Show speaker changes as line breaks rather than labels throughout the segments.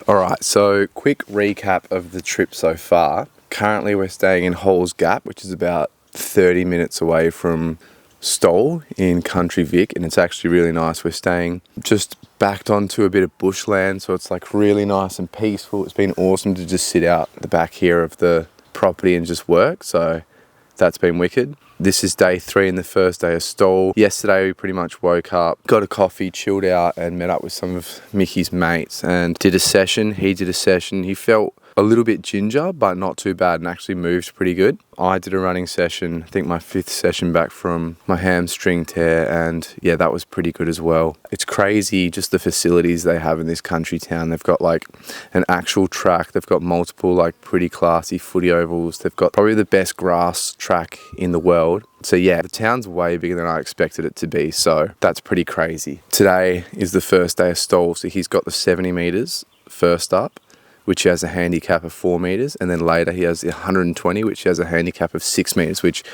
Alright, so quick recap of the trip so far. Currently we're staying in Halls Gap, which is about 30 minutes away from Stawell in Country Vic, and it's actually really nice. We're staying just backed onto a bit of bushland, so it's like really nice and peaceful. It's been awesome to just sit out the back here of the property and just work, so that's been wicked. This is day 3 and the first day of Stawell. Yesterday we pretty much woke up, got a coffee, chilled out and met up with some of Micky's mates and did a session. He did a session. He felt a little bit ginger, but not too bad, and actually moved pretty good. I did a running session, I think my 5th session back from my hamstring tear, and yeah, that was pretty good as well. It's crazy just the facilities they have in this country town. They've got like an actual track, they've got multiple like pretty classy footy ovals, they've got probably the best grass track in the world. So yeah, the town's way bigger than I expected it to be, so that's pretty crazy. Today is the first day of Stawell, so he's got the 70 metres first up, which has a handicap of 4 metres, and then later he has the 120, which has a handicap of 6 metres, which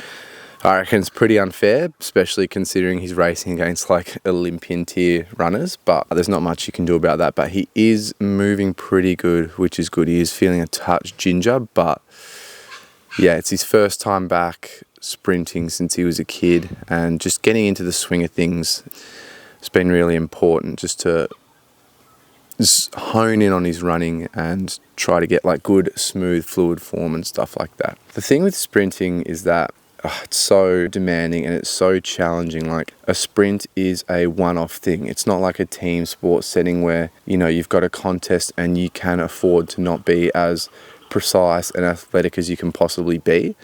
I reckon is pretty unfair, especially considering he's racing against like Olympian tier runners, but there's not much you can do about that. But he is moving pretty good, which is good. He is feeling a touch ginger, but yeah, it's his first time back sprinting since he was a kid, and just getting into the swing of things has been really important, just to hone in on his running and try to get like good smooth fluid form and stuff like that. The thing with sprinting is that it's so demanding and it's so challenging. Like a sprint is a one-off thing. It's not like a team sport setting where, you know, you've got a contest and you can afford to not be as precise and athletic as you can possibly be,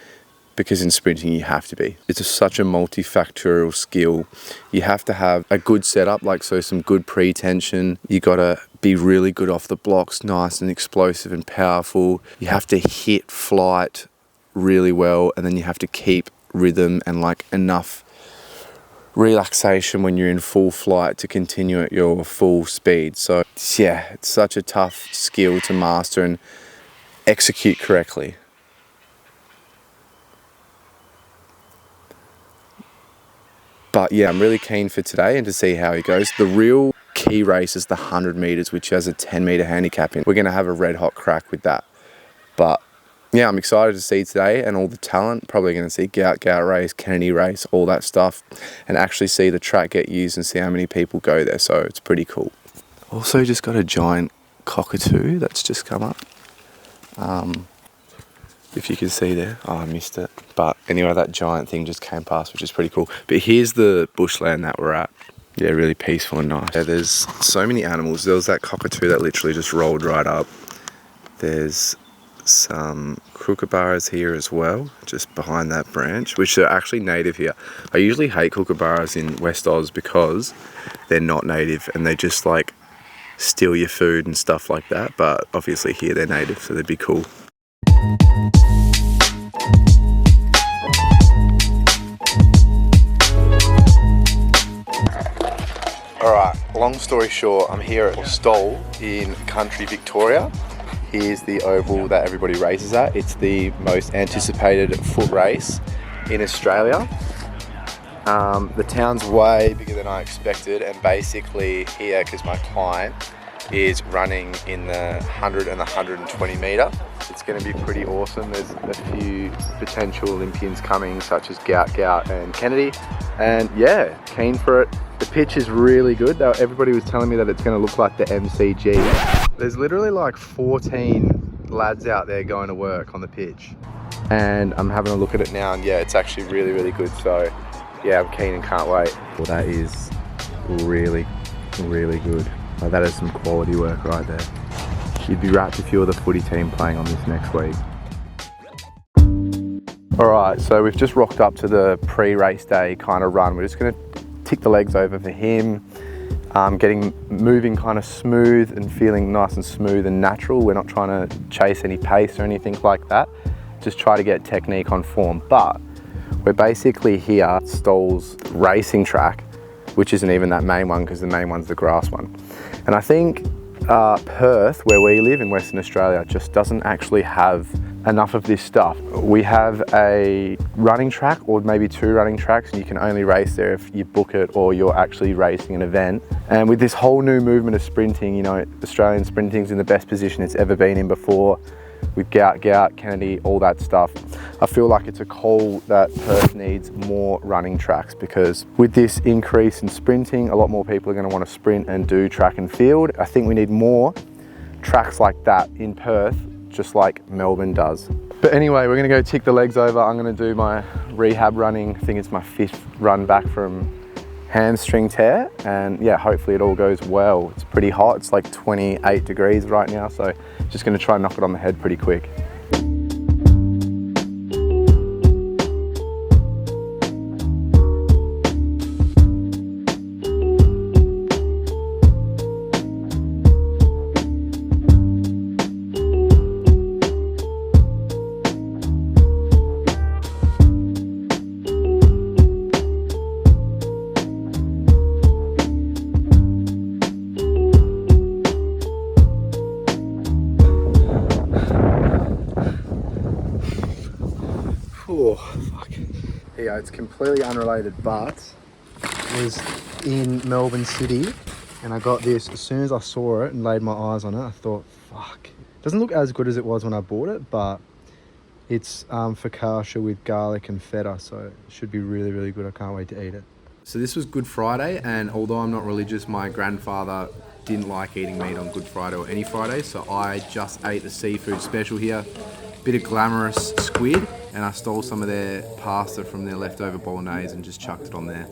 because in sprinting you have to be. It's such a multifactorial skill. You have to have a good setup, like so some good pre-tension. You gotta be really good off the blocks, nice and explosive and powerful. You have to hit flight really well, and then you have to keep rhythm and like enough relaxation when you're in full flight to continue at your full speed. So yeah, it's such a tough skill to master and execute correctly. But yeah, I'm really keen for today and to see how he goes. The real key race is the 100 metres, which has a 10 metre handicap in. We're going to have a red hot crack with that. But yeah, I'm excited to see today and all the talent. Probably going to see Gout race, Kennedy race, all that stuff, and actually see the track get used and see how many people go there. So it's pretty cool. Also just got a giant cockatoo that's just come up. If you can see there. Oh, I missed it. But anyway, that giant thing just came past, which is pretty cool. But here's the bushland that we're at. Yeah, really peaceful and nice. Yeah, there's so many animals. There was that cockatoo that literally just rolled right up. There's some kookaburras here as well, just behind that branch, which are actually native here. I usually hate kookaburras in West Oz because they're not native and they just like steal your food and stuff like that. But obviously here they're native, so they'd be cool. Alright, long story short, I'm here at Stawell in Country Victoria. Here's the oval that everybody races at. It's the most anticipated foot race in Australia. The town's way bigger than I expected, and basically here, because my client is running in the 100 and the 120 metre. It's going to be pretty awesome. There's a few potential Olympians coming, such as Gout and Kennedy, and yeah, keen for it. The pitch is really good. Everybody was telling me that it's going to look like the MCG. There's literally like 14 lads out there going to work on the pitch, and I'm having a look at it now, and yeah, it's actually really, really good. So yeah, I'm keen and can't wait. Well, that is really, really good. Like, that is some quality work right there. You'd be rapt if you were the footy team playing on this next week. Alright, so we've just rocked up to the pre-race day kind of run. We're just going to tick the legs over for him, moving kind of smooth and feeling nice and smooth and natural. We're not trying to chase any pace or anything like that. Just try to get technique on form. But we're basically here at Stawell's racing track, which isn't even that main one because the main one's the grass one. And I think Perth, where we live in Western Australia, just doesn't actually have enough of this stuff. We have a running track, or maybe 2 running tracks, and you can only race there if you book it or you're actually racing an event. And with this whole new movement of sprinting, you know, Australian sprinting's in the best position it's ever been in before, with Gout, Kennedy, all that stuff. I feel like it's a call that Perth needs more running tracks, because with this increase in sprinting, a lot more people are going to want to sprint and do track and field. I think we need more tracks like that in Perth, just like Melbourne does. But anyway, we're gonna go tick the legs over. I'm gonna do my rehab running. I think it's my 5th run back from hamstring tear, and yeah, hopefully it all goes well. It's pretty hot, it's like 28 degrees right now, so just gonna try and knock it on the head pretty quick. Oh, fuck. Yeah, it's completely unrelated, but I was in Melbourne City and I got this. As soon as I saw it and laid my eyes on it, I thought, fuck. It doesn't look as good as it was when I bought it, but it's focaccia with garlic and feta, so it should be really, really good. I can't wait to eat it. So this was Good Friday, and although I'm not religious, my grandfather didn't like eating meat on Good Friday or any Friday, so I just ate the seafood special here. Bit of glamorous squid, and I stole some of their pasta from their leftover bolognese and just chucked it on there.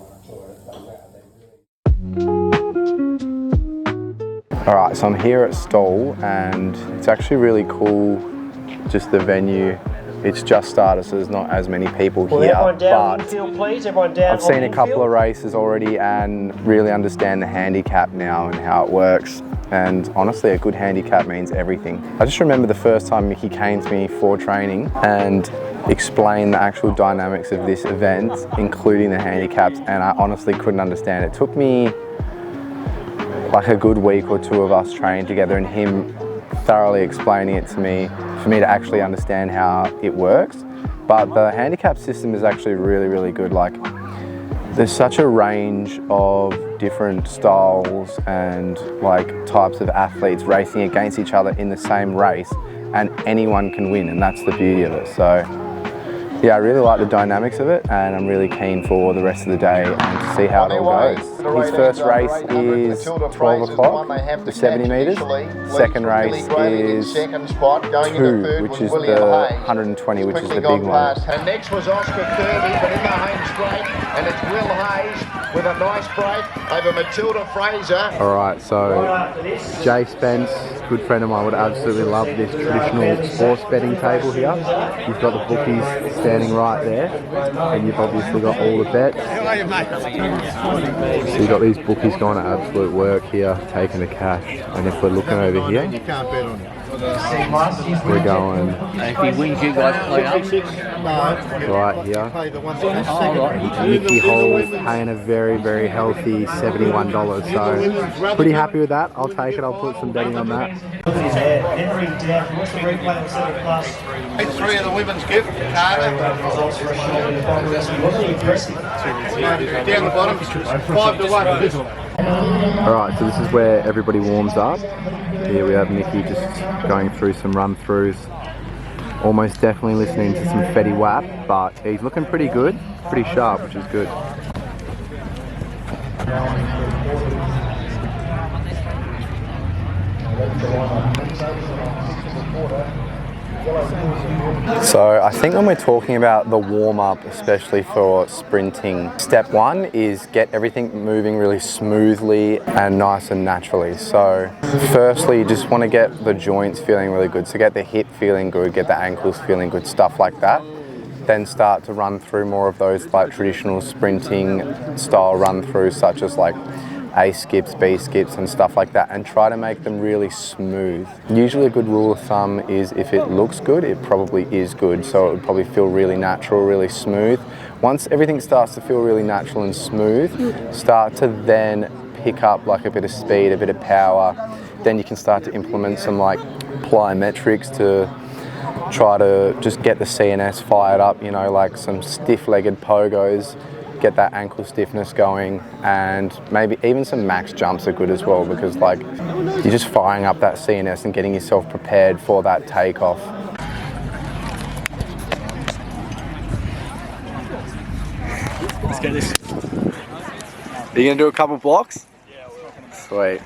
Alright, so I'm here at Stawell, and it's actually really cool, just the venue. It's just started, so there's not as many people here, but I've seen a couple of races already and really understand the handicap now and how it works. And honestly, a good handicap means everything. I just remember the first time Micky came to me for training and explained the actual dynamics of this event, including the handicaps, and I honestly couldn't understand it. It took me like a good week or 2 of us training together and him thoroughly explaining it to me for me to actually understand how it works. But the handicap system is actually really, really good. Like, there's such a range of different styles and like types of athletes racing against each other in the same race, and anyone can win, and that's the beauty of it. So yeah, I really like the dynamics of it, and I'm really keen for the rest of the day and to see how it all goes. His first race is 12 o'clock, the 70 metres. Second race is 2, which is the 120, which is the big one.
And next was Oscar Kirby, but in the home straight, and it's Will Hayes with a nice break over Matilda Fraser.
Alright, so Jay Spence, good friend of mine, would absolutely love this traditional horse betting table here. You've got the bookies standing right there, and you've obviously got all the bets. So you've got these bookies going to absolute work here, taking the cash. And if we're looking over here, we're going.
If he wins, you guys play up.
Right here. Micky Hall paying a very, very healthy $71. So pretty happy with that. I'll take it. I'll put some betting on that.
It's 3 of the women's gift. Down the bottom, 5 to 1.
Alright, so this is where everybody warms up. Here we have Micky just going through some run-throughs. Almost definitely listening to some Fetty Wap, but he's looking pretty good, pretty sharp, which is good. So I think when we're talking about the warm-up, especially for sprinting, step 1 is get everything moving really smoothly and nice and naturally. So firstly, you just want to get the joints feeling really good. So get the hip feeling good, get the ankles feeling good, stuff like that. Then start to run through more of those like traditional sprinting style run-throughs, such as like A skips, B skips and stuff like that, and try to make them really smooth. Usually a good rule of thumb is if it looks good, it probably is good. So it would probably feel really natural, really smooth. Once everything starts to feel really natural and smooth, start to then pick up like a bit of speed, a bit of power. Then you can start to implement some like plyometrics to try to just get the CNS fired up, you know, like some stiff-legged pogos, get that ankle stiffness going, and maybe even some max jumps are good as well, because like you're just firing up that CNS and getting yourself prepared for that takeoff.
Let's get this.
Are you gonna do a couple blocks? Yeah, sweet.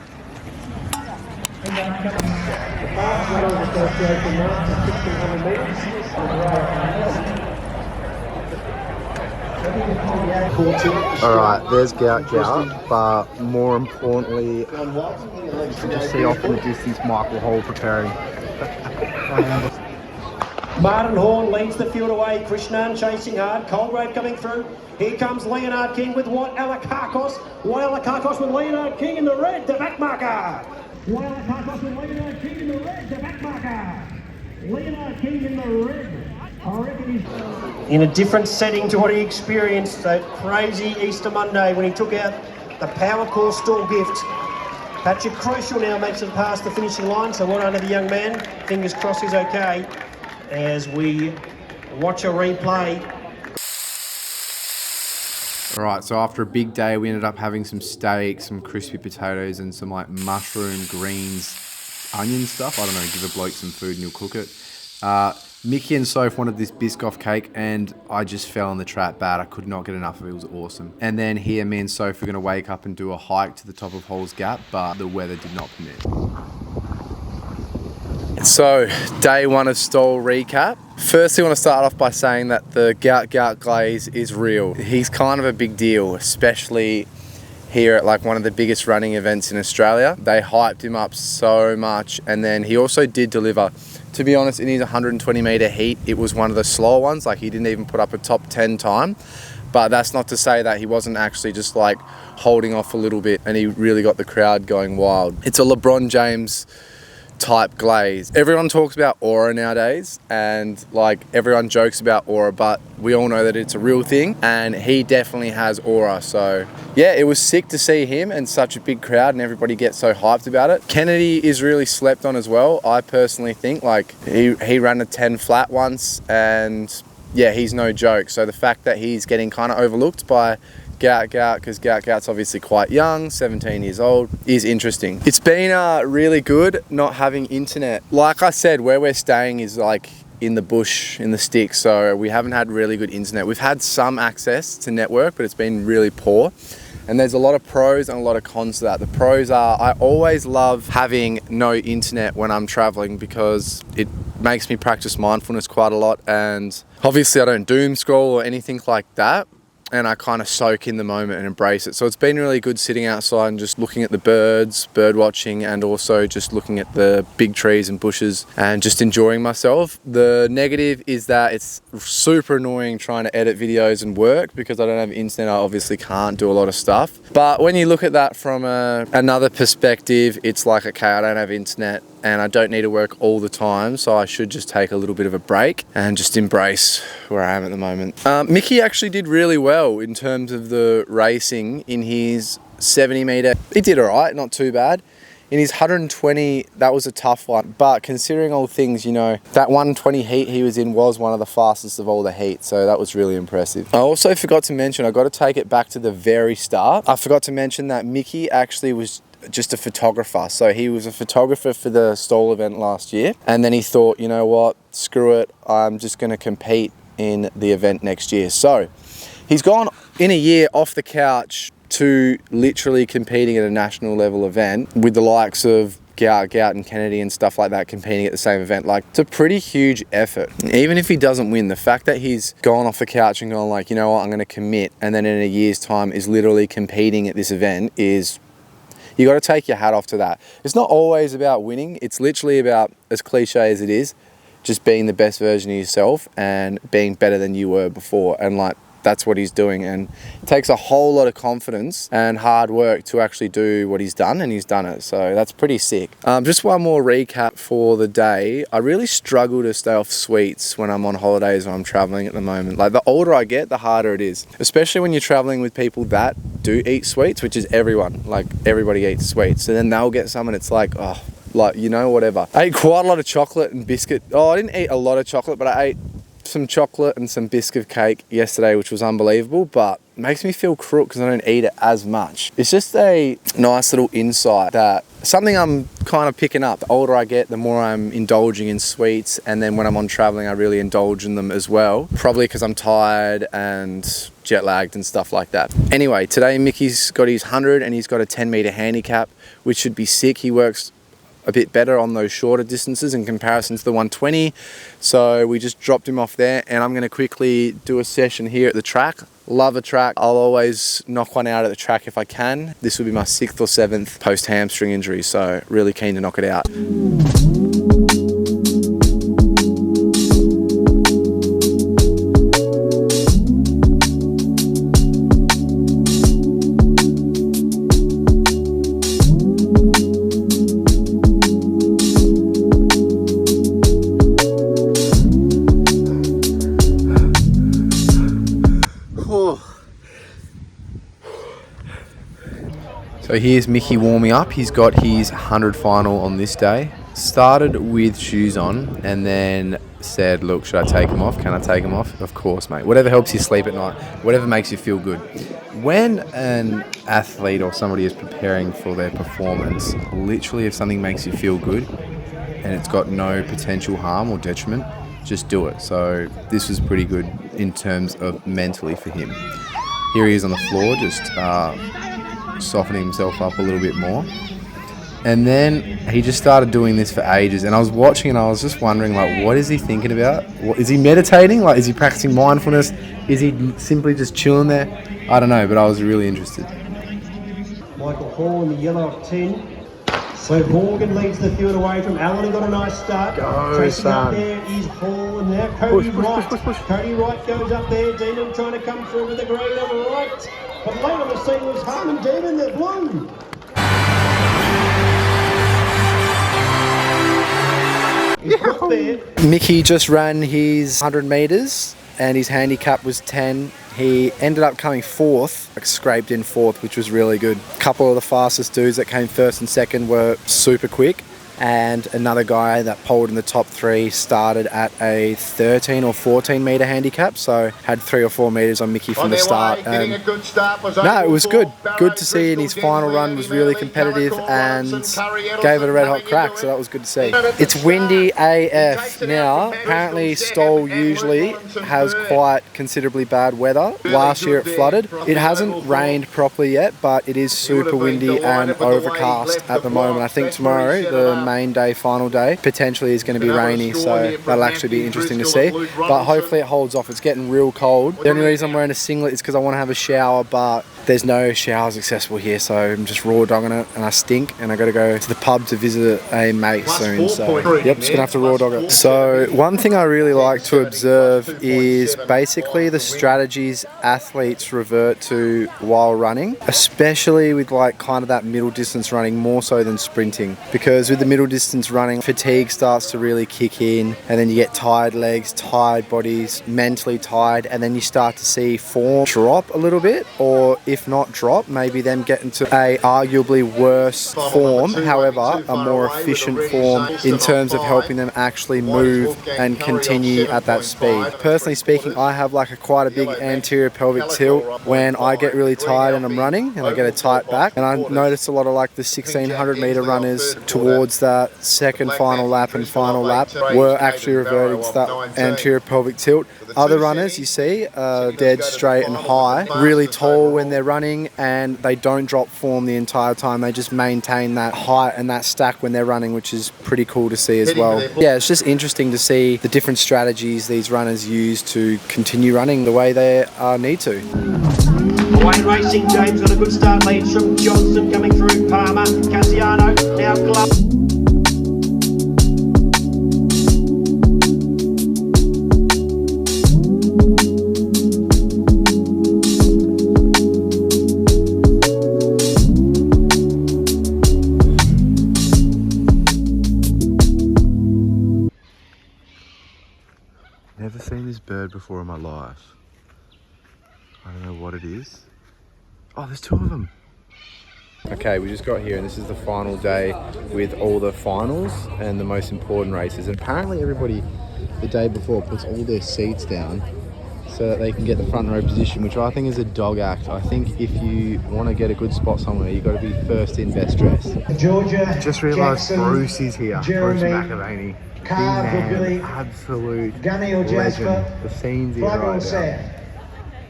Alright, there's Gout, but more importantly, you can just see off in the distance Michael Hall preparing.
Martin Horn leads the field away. Krishnan chasing hard. Colgrave coming through. Here comes Leonard King with White Alakakos. White Alakakos with Leonard King in the red, the back marker. White Alakakos with Leonard King in the red, the back marker. Leonard King in the red. I reckon he's in a different setting to what he experienced that crazy Easter Monday when he took out the power core Stawell Gift. Patrick Crucial now makes it past the finishing line, so well done to the young man. Fingers crossed he's okay as we watch a replay.
Alright, so after a big day, we ended up having some steak, some crispy potatoes, and some like mushroom, greens, onion stuff. I don't know, give a bloke some food and he'll cook it. Micky and Soph wanted this Biscoff cake, and I just fell in the trap bad. I could not get enough of it. It was awesome. And then here, me and Soph are going to wake up and do a hike to the top of Halls Gap, but the weather did not permit. So, day one of Stawell recap. Firstly, I want to start off by saying that the Gout glaze is real. He's kind of a big deal, especially here at like one of the biggest running events in Australia. They hyped him up so much, and then he also did deliver. To be honest, in his 120 meter heat, it was one of the slower ones. Like, he didn't even put up a top 10 time, but that's not to say that he wasn't actually just like holding off a little bit, and he really got the crowd going wild. It's a LeBron James type glaze. Everyone talks about aura nowadays, and like everyone jokes about aura, but we all know that it's a real thing, and he definitely has aura. So yeah, it was sick to see him and such a big crowd and everybody get so hyped about it. Kennedy is really slept on as well. I personally think like he ran a 10 flat once, and yeah, he's no joke. So the fact that he's getting kind of overlooked by Gout, because Gout's obviously quite young, 17 years old, is interesting. It's been really good not having internet. Like I said, where we're staying is like in the bush, in the sticks, so we haven't had really good internet. We've had some access to network, but it's been really poor. And there's a lot of pros and a lot of cons to that. The pros are, I always love having no internet when I'm traveling, because it makes me practice mindfulness quite a lot, and obviously I don't doom scroll or anything like that, and I kind of soak in the moment and embrace it. So it's been really good sitting outside and just looking at the birds, bird watching, and also just looking at the big trees and bushes and just enjoying myself. The negative is that it's super annoying trying to edit videos and work, because I don't have internet. I obviously can't do a lot of stuff. But when you look at that from another perspective, it's like, okay, I don't have internet and I don't need to work all the time, so I should just take a little bit of a break and just embrace where I am at the moment. Micky actually did really well in terms of the racing in his 70 meter. He did all right, not too bad. In his 120, that was a tough one, but considering all things, you know, that 120 heat he was in was one of the fastest of all the heats, so that was really impressive. I also forgot to mention, I got to take it back to the very start. I forgot to mention that Micky actually was just a photographer. So he was a photographer for the Stawell event last year, and then he thought, you know what, screw it, I'm just going to compete in the event next year. So he's gone in a year off the couch to literally competing at a national level event with the likes of Gout and Kennedy and stuff like that competing at the same event. Like, it's a pretty huge effort. Even if he doesn't win, the fact that he's gone off the couch and gone like, you know what, I'm going to commit, and then in a year's time is literally competing at this event, is, you got to take your hat off to that. It's not always about winning. It's literally about, as cliche as it is, just being the best version of yourself and being better than you were before. And like, that's what he's doing, and it takes a whole lot of confidence and hard work to actually do what he's done, and he's done it, so that's pretty sick. Just one more recap for the day. I really struggle to stay off sweets when I'm on holidays or I'm traveling at the moment. Like, the older I get, the harder it is, especially when you're traveling with people that do eat sweets, which is everyone. Like, everybody eats sweets, and then they'll get some and it's like, oh, like, you know, whatever. I ate quite a lot of chocolate and biscuit. Oh, I didn't eat a lot of chocolate, but I ate some chocolate and some biscuit cake yesterday, which was unbelievable, but makes me feel crook because I don't eat it as much. It's just a nice little insight that something I'm kind of picking up. The older I get, the more I'm indulging in sweets, and then when I'm on traveling, I really indulge in them as well. Probably because I'm tired and jet lagged and stuff like that. Anyway, today Micky's got his 100 and he's got a 10-meter handicap, which should be sick. He works a bit better on those shorter distances in comparison to the 120. So we just dropped him off there, and I'm going to quickly do a session here at the track. Love a track. I'll always knock one out at the track if I can. This will be my 6th or 7th post hamstring injury, so really keen to knock it out. So here's Micky warming up. He's got his 100 final on this day. Started with shoes on and then said, look, should I take them off? Can I take them off? Of course, mate. Whatever helps you sleep at night, whatever makes you feel good. When an athlete or somebody is preparing for their performance, literally if something makes you feel good and it's got no potential harm or detriment, just do it. So this was pretty good in terms of mentally for him. Here he is on the floor, just softening himself up a little bit more, and then he just started doing this for ages, and I was watching and I was just wondering, like, what is he thinking about? What is he meditating? Like, is he practicing mindfulness? Is he simply just chilling there? I don't know, but I was really interested.
Michael Hall in the yellow of 10. So Morgan leads the field away from Allen and got a nice start. Tracing up there is Hall, and now Cody Wright. Cody Wright goes up there. Demon trying to come through with the green on the right. But late on the scene was Harmon Demon, the blue.
Micky just ran his 100 metres and his handicap was 10. He ended up coming 4th, like scraped in 4th, which was really good. A couple of the fastest dudes that came 1st and 2nd were super quick. And another guy that polled in the top 3 started at a 13 or 14 metre handicap, so had 3 or 4 metres on Micky from the start. No, it was good. Good to see, and his final run was really competitive and gave it a red hot crack, so that was good to see. It's windy AF now. Apparently Stawell usually has quite considerably bad weather. Last year it flooded. It hasn't rained properly yet, but it is super windy and overcast at the moment. I think tomorrow, the main day, final day, potentially is going to be rainy, so that'll actually be interesting to see, but hopefully it holds off. It's getting real cold. The only reason I'm wearing a singlet is because I want to have a shower, but there's no showers accessible here, so I'm just raw dogging it, and I stink, and I got to go to the pub to visit a mate soon, so yep, just gonna have to raw dog it. So one thing I really like to observe is basically the strategies athletes revert to while running, especially with like kind of that middle distance running, more so than sprinting, because with the middle distance running, fatigue starts to really kick in, and then you get tired legs, tired bodies, mentally tired, and then you start to see form drop a little bit, or if not drop, maybe them get into a arguably worse form, however a more efficient form in terms of helping them actually move and continue at that speed. Personally speaking, I have like quite a big anterior pelvic tilt when I get really tired and I'm running, and I get a tight back, and I noticed a lot of like the 1600 meter runners towards that second final lap and final lap were actually reverting to that anterior pelvic tilt. Other runners you see are dead straight and high, really tall when they're running, and they don't drop form the entire time. They just maintain that height and that stack when they're running, which is pretty cool to see as well. Yeah, it's just interesting to see the different strategies these runners use to continue running the way they need to.
Away racing, James got a good start, leads from Johnson coming through, Palmer, Cassiano, now Glove.
Never seen this bird before in my life. I don't know what it is. Oh, there's 2 of them. Okay, we just got here and this is the final day with all the finals and the most important races. And apparently everybody the day before puts all their seats down so that they can get the front row position, which I think is a dog act. I think if you want to get a good spot somewhere, you've got to be first in, best dressed.
Georgia, just realised Bruce is here.
Jeremy,
Bruce McAvaney.
Carr,
Man, absolute
Gunny or
legend.
Jasper,
The scene's here
Flag or
right
Sam.
now.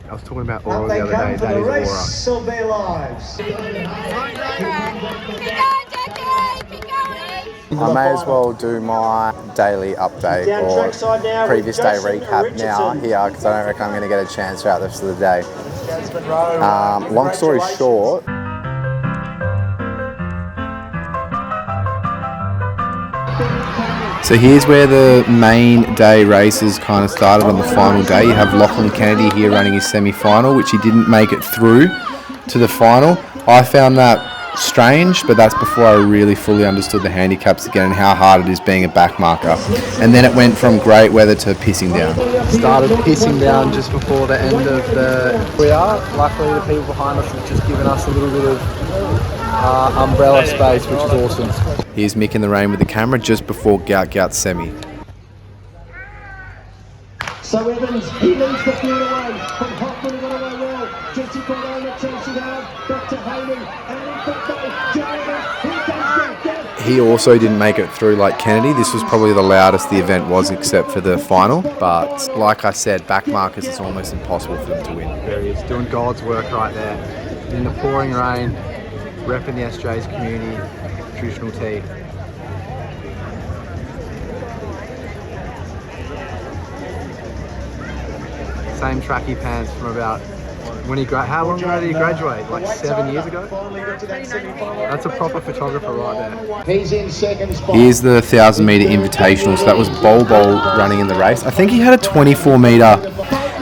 I was talking about
Up
Aura
they
the other
come
day.
for
That
the
is Aura.
race of their lives.
I may as well do my daily update
Down
or
trackside now
previous
with
day
Jason
recap
Richardson.
now here because I don't reckon I'm going to get a chance throughout the rest of the day. Long story short, so here's where the main day races kind of started on the final day. You have Lachlan Kennedy here running his semi-final, which he didn't make it through to the final. I found that strange, but that's before I really fully understood the handicaps again and how hard it is being a back marker. And then it went from great weather to pissing down. Started pissing down just before the end of the... We are. Luckily the people behind us have just given us a little bit of umbrella space, which is awesome. Here's Mick in the rain with the camera just before Gout semi.
So Evans, he leads the field away from Hoffman, who got away well. Jesse Cordona chasing hard, back to Hayden, and in front by Jeremy. Here comes Gout.
He also didn't make it through like Kennedy. This was probably the loudest the event was except for the final. But like I said, back markers, it's almost impossible for them to win. There he is, doing God's work right there. In the pouring rain, repping the SJ's community, traditional tea. Same tracky pants from about when he how long ago did he graduate? Like 7 years ago? That's a proper photographer right there.
He's in second spot.
Here's the 1,000 metre invitational. So that was Bol running in the race. I think he had a 24 metre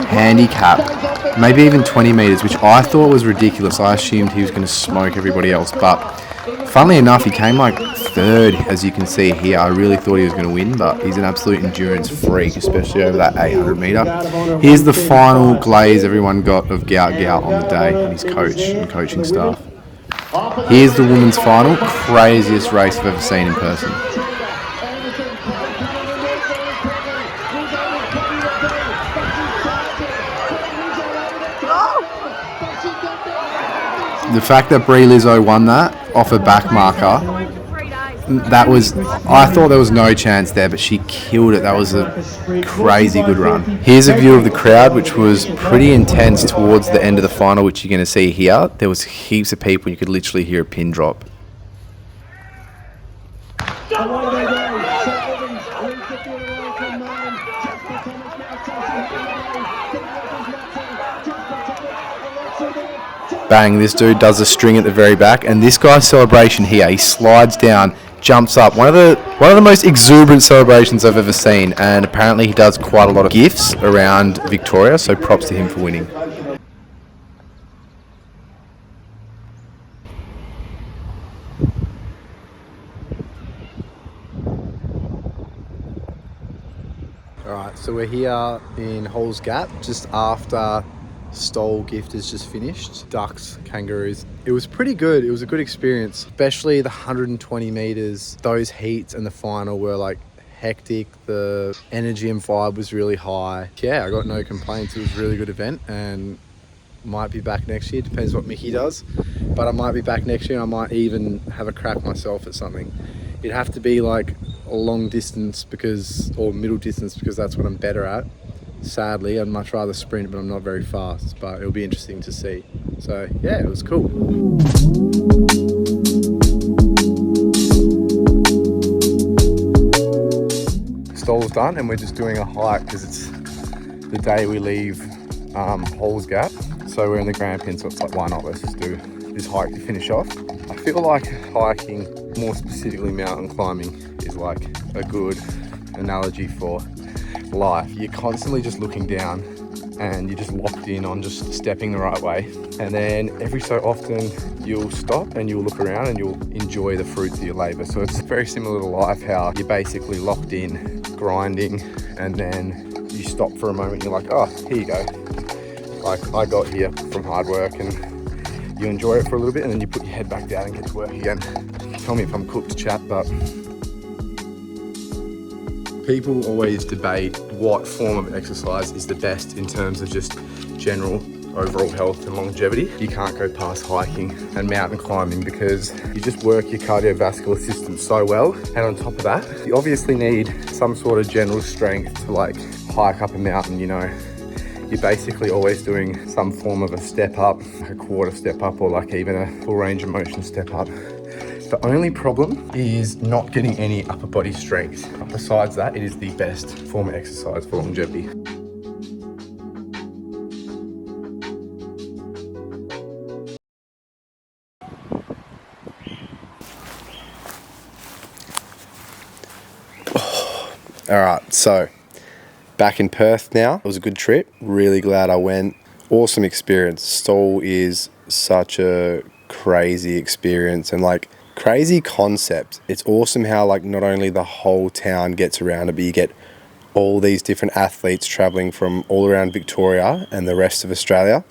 handicap, maybe even 20 metres, which I thought was ridiculous. I assumed he was going to smoke everybody else, but funnily enough, he came like third, as you can see here. I really thought he was going to win, but he's an absolute endurance freak, especially over that 800 metre. Here's the final glaze everyone got of Gout on the day, and his coach and coaching staff. Here's the women's final, craziest race I've ever seen in person. The fact that Brie Lizzo won that off a back marker, I thought there was no chance there, but she killed it. That was a crazy good run. Here's a view of the crowd, which was pretty intense towards the end of the final, which you're going to see here. There was heaps of people. You could literally hear a pin drop. Bang, this dude does a string at the very back, and this guy's celebration here, he slides down, jumps up. One of the most exuberant celebrations I've ever seen, and apparently he does quite a lot of gifts around Victoria, so props to him for winning. Alright, so we're here in Halls Gap, just after Stawell Gift has just finished. Ducks, kangaroos. It was pretty good. It was a good experience, especially the 120 meters. Those heats and the final were like hectic. The energy and vibe was really high. Yeah, I got no complaints. It was a really good event and might be back next year. Depends what Micky does, but I might be back next year. I might even have a crack myself at something. It'd have to be like a long distance or middle distance because that's what I'm better at. Sadly, I'd much rather sprint, but I'm not very fast, but it'll be interesting to see. So yeah, it was cool. Stawell's done and we're just doing a hike because it's the day we leave Halls Gap. So we're in the Grampian, so it's like, why not? Let's just do this hike to finish off. I feel like hiking, more specifically mountain climbing, is like a good analogy for life. You're constantly just looking down and you're just locked in on just stepping the right way, and then every so often you'll stop and you'll look around and you'll enjoy the fruits of your labor. So it's very similar to life, how you're basically locked in grinding and then you stop for a moment and you're like, oh, here you go, like I got here from hard work and you enjoy it for a little bit and then you put your head back down and get to work again. Tell me if I'm cooked, chat, but people always debate what form of exercise is the best in terms of just general overall health and longevity. You can't go past hiking and mountain climbing because you just work your cardiovascular system so well. And on top of that, you obviously need some sort of general strength to like hike up a mountain, you know. You're basically always doing some form of a step up, like a quarter step up, or like even a full range of motion step up. The only problem is not getting any upper body strength. Besides that, it is the best form of exercise for longevity. All right, so back in Perth now. It was a good trip. Really glad I went. Awesome experience. Stawell is such a crazy experience and like crazy concept. It's awesome how like not only the whole town gets around it, but you get all these different athletes traveling from all around Victoria and the rest of Australia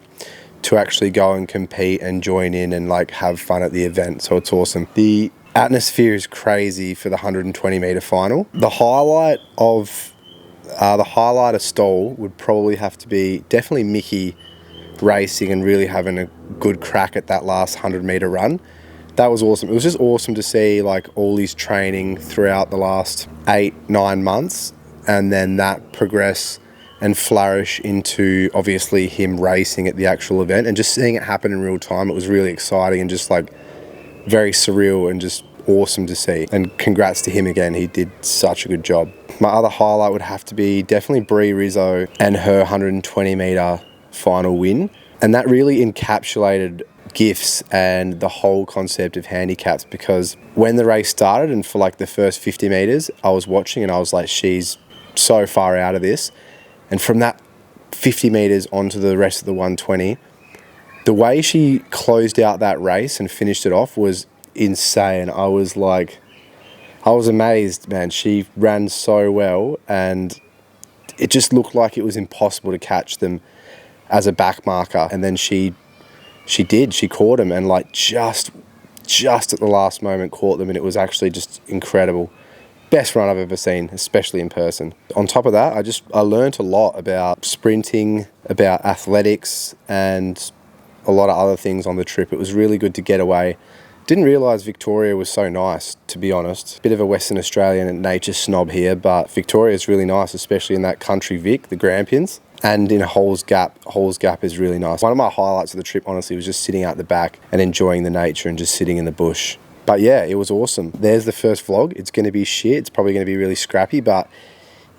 to actually go and compete and join in and like have fun at the event. So it's awesome. The atmosphere is crazy for the 120 metre final. The highlight of Stawell would probably have to be definitely Micky racing and really having a good crack at that last 100 metre run. That was awesome. It was just awesome to see like all his training throughout the last 8-9 months and then that progress and flourish into obviously him racing at the actual event and just seeing it happen in real time. It was really exciting and just like very surreal and just awesome to see. And congrats to him again. He did such a good job. My other highlight would have to be definitely Brie Rizzo and her 120 metre final win. And that really encapsulated gifts and the whole concept of handicaps, because when the race started and for like the first 50 metres, I was watching and I was like, she's so far out of this. And from that 50 metres onto the rest of the 120, the way she closed out that race and finished it off was insane. I was amazed, man. She ran so well and it just looked like it was impossible to catch them as a back marker. And then she caught them and like just at the last moment caught them, and it was actually just incredible. Best run I've ever seen, especially in person. On top of that, I learned a lot about sprinting, about athletics, and a lot of other things on the trip. It was really good to get away. Didn't realise Victoria was so nice, to be honest. Bit of a Western Australian nature snob here, but Victoria is really nice, especially in that country Vic, the Grampians. And in Halls Gap is really nice. One of my highlights of the trip, honestly, was just sitting out the back and enjoying the nature and just sitting in the bush. But yeah, it was awesome. There's the first vlog. It's going to be shit. It's probably going to be really scrappy, but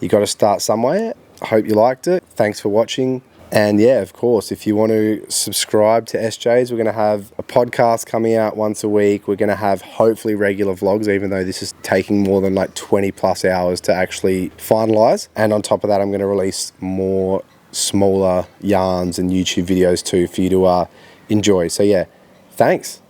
you got to start somewhere. I hope you liked it. Thanks for watching. And yeah, of course, if you want to subscribe to SJ's, we're going to have a podcast coming out once a week. We're going to have hopefully regular vlogs, even though this is taking more than like 20 plus hours to actually finalize. And on top of that, I'm going to release more smaller yarns and YouTube videos too for you to enjoy. So yeah, thanks.